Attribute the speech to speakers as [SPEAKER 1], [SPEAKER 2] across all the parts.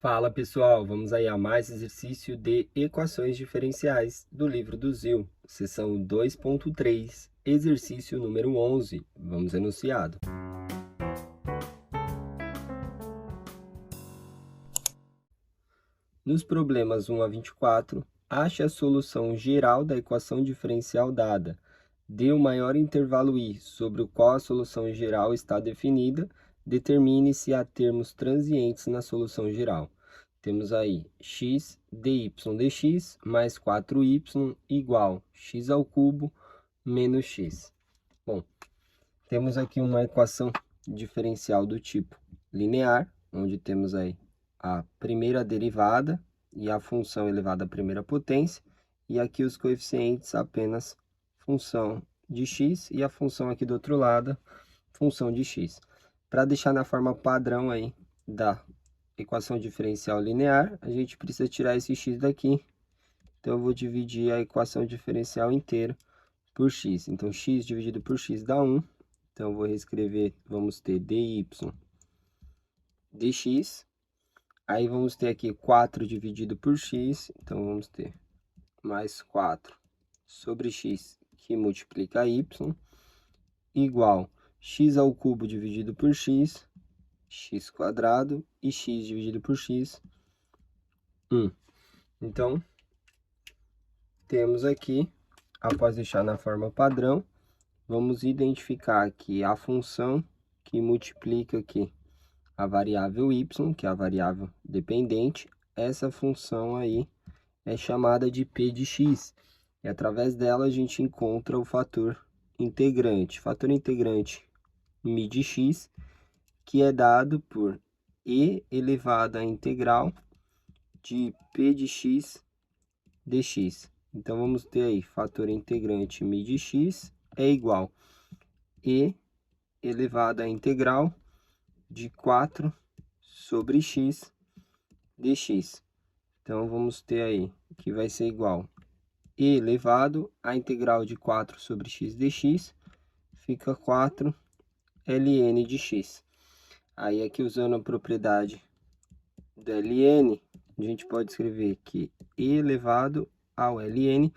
[SPEAKER 1] Fala pessoal, vamos aí a mais exercício de equações diferenciais do livro do ZIL, seção 2.3, exercício número 11. Vamos enunciado. Nos problemas 1 a 24, ache a solução geral da equação diferencial dada. Dê o maior intervalo i sobre o qual a solução geral está definida. Determine se há termos transientes na solução geral. Temos aí x dy dx mais 4y igual x ao cubo menos x. Bom, temos aqui uma equação diferencial do tipo linear, onde temos aí a primeira derivada e a função elevada à primeira potência, e aqui os coeficientes apenas função de x e a função aqui do outro lado, função de x. Para deixar na forma padrão aí da equação diferencial linear, a gente precisa tirar esse x daqui. Então, eu vou dividir a equação diferencial inteira por x. Então, x dividido por x dá 1. Então, eu vou reescrever, vamos ter dy dx. Aí, vamos ter aqui 4 dividido por x. Então, vamos ter mais 4 sobre x, que multiplica y, igual x ao cubo dividido por x, x quadrado, e x dividido por x, 1. Então, temos aqui, após deixar na forma padrão, vamos identificar aqui a função que multiplica aqui a variável y, que é a variável dependente. Essa função aí é chamada de p de x. E através dela a gente encontra o fator integrante. Fator integrante mi de x, que é dado por e elevado à integral de p de x dx. Então, vamos ter aí, fator integrante mi de x é igual e elevado à integral de 4 sobre x dx. Então, vamos ter aí, que vai ser igual e elevado à integral de 4 sobre x dx, fica 4 ln de x. Aí, aqui usando a propriedade do ln, a gente pode escrever que e elevado ao ln,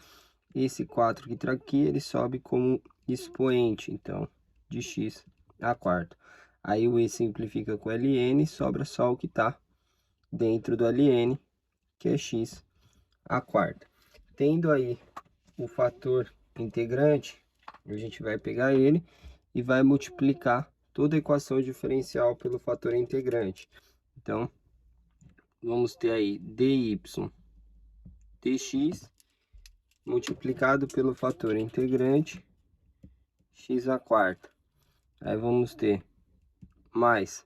[SPEAKER 1] esse 4 que está aqui, ele sobe como expoente, então, de x a quarta. Aí o e simplifica com ln, sobra só o que está dentro do ln, que é x a quarta. Tendo aí o fator integrante, a gente vai pegar ele e vai multiplicar toda a equação diferencial pelo fator integrante. Então, vamos ter aí dy dx multiplicado pelo fator integrante x à quarta. Aí vamos ter mais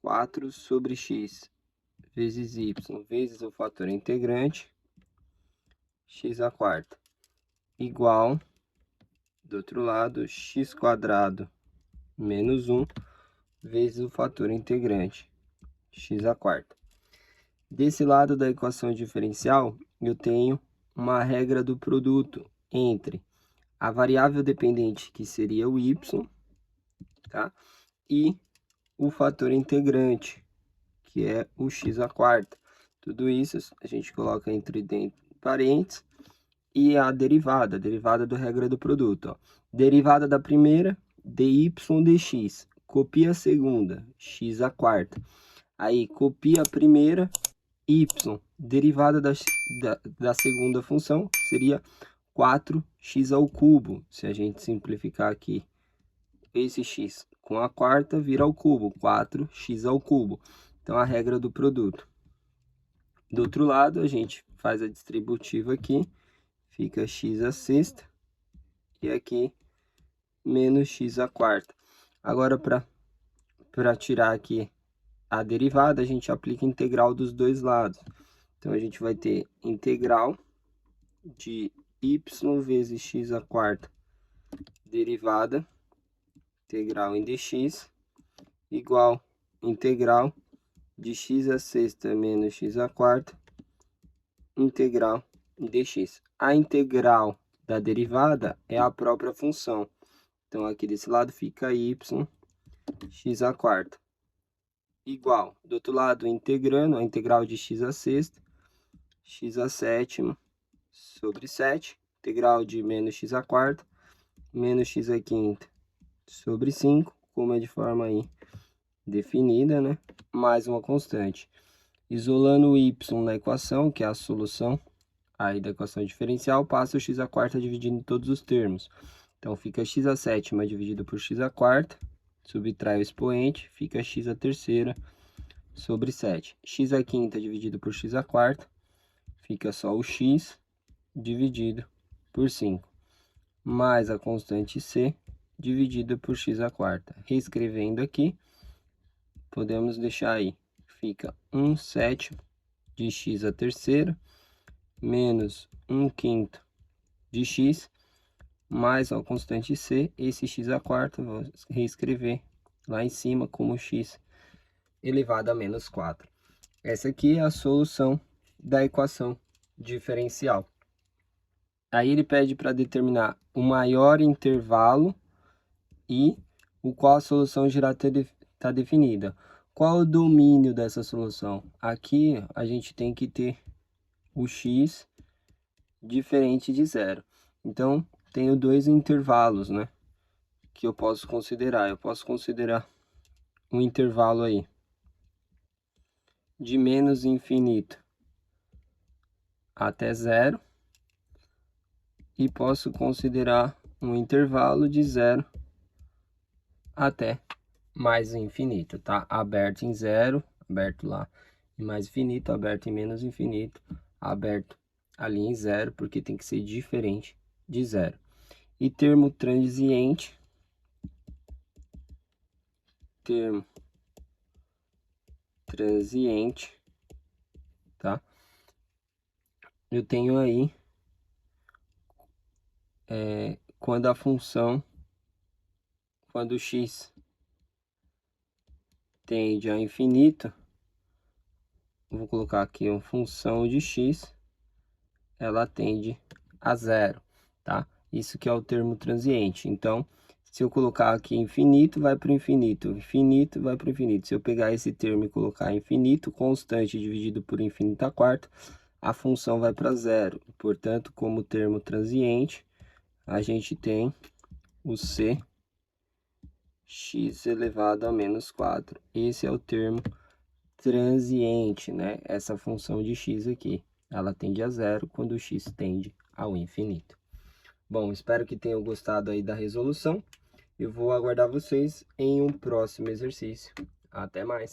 [SPEAKER 1] 4 sobre x vezes y vezes o fator integrante x à quarta, igual, do outro lado, x quadrado menos 1 vezes o fator integrante x à quarta. Desse lado da equação diferencial, eu tenho uma regra do produto entre a variável dependente, que seria o y, tá? E o fator integrante, que é o x à quarta. Tudo isso a gente coloca entre parênteses e a derivada da regra do produto. Ó. Derivada da primeira, dy dx. Copia a segunda, x à quarta. Aí, copia a primeira, y. Derivada da segunda função seria 4x ao cubo. Se a gente simplificar aqui esse x com a quarta, vira ao cubo, 4x ao cubo. Então, a regra do produto. Do outro lado, a gente faz a distributiva aqui, fica x à sexta, e aqui menos x à quarta. Agora, para tirar aqui a derivada, a gente aplica integral dos dois lados. Então, a gente vai ter integral de y vezes x à quarta, derivada, integral em dx, igual integral de x à sexta menos x à quarta, integral em dx. A integral da derivada é a própria função. Então, aqui desse lado fica y x à quarta. igual, do outro lado, integrando a integral de x à sexta, x à sétima sobre 7, integral de menos x à quarta, menos x à quinta sobre 5, como é de forma aí definida, né? Mais uma constante. Isolando o y na equação, que é a solução aí da equação diferencial, passa o x à quarta dividindo todos os termos. Então, fica x à sétima dividido por x à quarta, subtrai o expoente, fica x à terceira sobre 7. X à quinta dividido por x à quarta, fica só o x dividido por 5, mais a constante c dividida por x à quarta. Reescrevendo aqui, podemos deixar aí, fica 1/7 de x à terceira, menos 1/5 de x, mais a constante c, esse x à quarta, vou reescrever lá em cima como x elevado a menos 4. Essa aqui é a solução da equação diferencial. Aí ele pede para determinar o maior intervalo e o qual a solução já está definida. Qual o domínio dessa solução? Aqui a gente tem que ter o x diferente de zero. Então, tenho dois intervalos, né? Que eu posso considerar. Eu posso considerar um intervalo aí de menos infinito até zero. E posso considerar um intervalo de zero até mais infinito, tá? Aberto em zero, aberto lá em mais infinito, aberto em menos infinito, aberto ali em zero, porque tem que ser diferente de zero. E termo transiente, tá? Eu tenho aí quando a função, quando x tende a infinito, vou colocar aqui uma função de x, ela tende a zero, tá? Isso que é o termo transiente. Então, se eu colocar aqui infinito, vai para o infinito, infinito vai para o infinito. Se eu pegar esse termo e colocar infinito, constante dividido por infinito à quarta, a função vai para zero. Portanto, como termo transiente, a gente tem o c x elevado a menos 4. Esse é o termo transiente, né? Essa função de x aqui, ela tende a zero quando o x tende ao infinito. Bom, espero que tenham gostado aí da resolução. Eu vou aguardar vocês em um próximo exercício. Até mais!